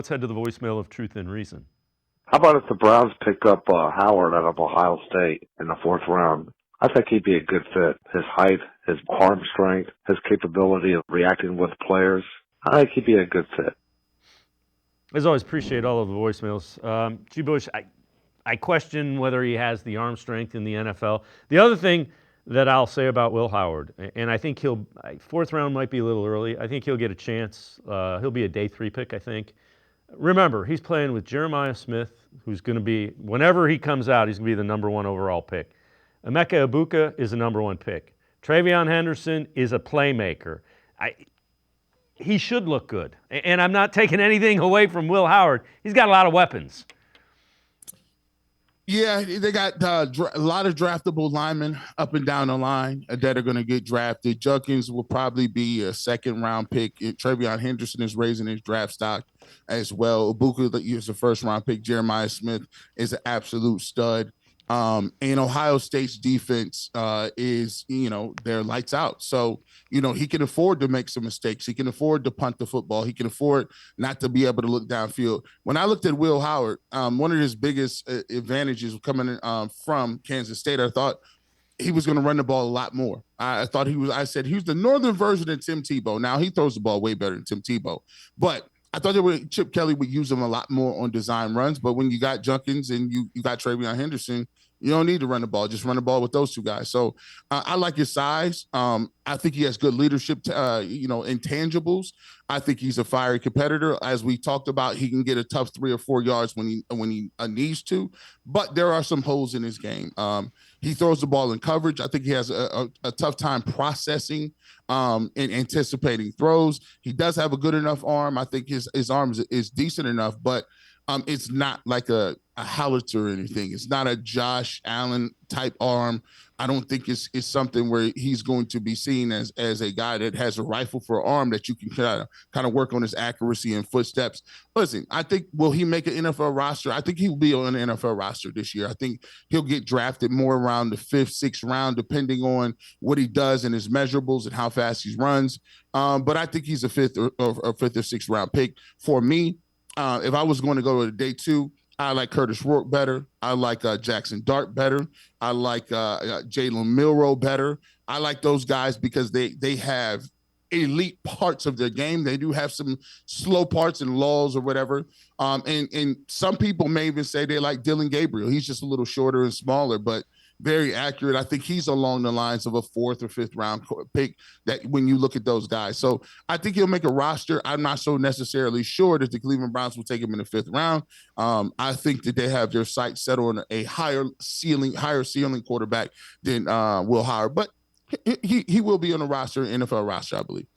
Let's head to the voicemail of Truth and Reason. How about if the Browns pick up Howard out of Ohio State in the 4th round? I think he'd be a good fit. His height, his arm strength, his capability of reacting with players. I think he'd be a good fit. As always, appreciate all of the voicemails. G. Bush, I question whether he has the arm strength in the NFL. The other thing that I'll say about Will Howard, and I think 4th round might be a little early. I think he'll get a chance. He'll be a day 3 pick, I think. Remember, he's playing with Jeremiah Smith, who's going to be, whenever he comes out, he's going to be the number 1 overall pick. Emeka Ibuka is a number 1 pick. Travion Henderson is a playmaker. He should look good. And I'm not taking anything away from Will Howard. He's got a lot of weapons. Yeah, they got a lot of draftable linemen up and down the line that are going to get drafted. Judkins will probably be a 2nd-round pick. Travion Henderson is raising his draft stock as well. Ibuka is a 1st-round pick. Jeremiah Smith is an absolute stud. And Ohio State's defense is, they're lights out. So, he can afford to make some mistakes. He can afford to punt the football. He can afford not to be able to look downfield. When I looked at Will Howard, one of his biggest advantages coming from Kansas State, I thought he was going to run the ball a lot more. I said he was the northern version of Tim Tebow. Now he throws the ball way better than Tim Tebow, but I thought Chip Kelly would use him a lot more on design runs. But when you got Judkins and you got Travion Henderson, you don't need to run the ball. Just run the ball with those 2 guys. So I like his size. I think he has good leadership, intangibles. I think he's a fiery competitor. As we talked about, he can get a tough 3 or 4 yards when he needs to. But there are some holes in his game. He throws the ball in coverage. I think he has a tough time processing and anticipating throws. He does have a good enough arm. I think his arm is decent enough, but it's not like a howitzer or anything. It's not a Josh Allen type arm. I don't think it's something where he's going to be seen as a guy that has a rifle for an arm that you can kind of work on his accuracy and footsteps. Listen, I think, will he make an NFL roster? I think he will be on an NFL roster this year. I think he'll get drafted more around the 5th, 6th round, depending on what he does and his measurables and how fast he runs. But I think he's a 5th or 6th round pick. For me, if I was going to go to day 2, I like Curtis Rourke better. I like Jackson Dart better. I like Jalen Milroe better. I like those guys because they have elite parts of their game. They do have some slow parts and lulls or whatever. And some people may even say they like Dylan Gabriel. He's just a little shorter and smaller, but very accurate. I think he's along the lines of a 4th or 5th round pick that when you look at those guys. So I think he'll make a roster. I'm not so necessarily sure that the Cleveland Browns will take him in the 5th round. I think that they have their sights set on a higher ceiling quarterback than Will Howard, but he will be on the roster, NFL roster, I believe.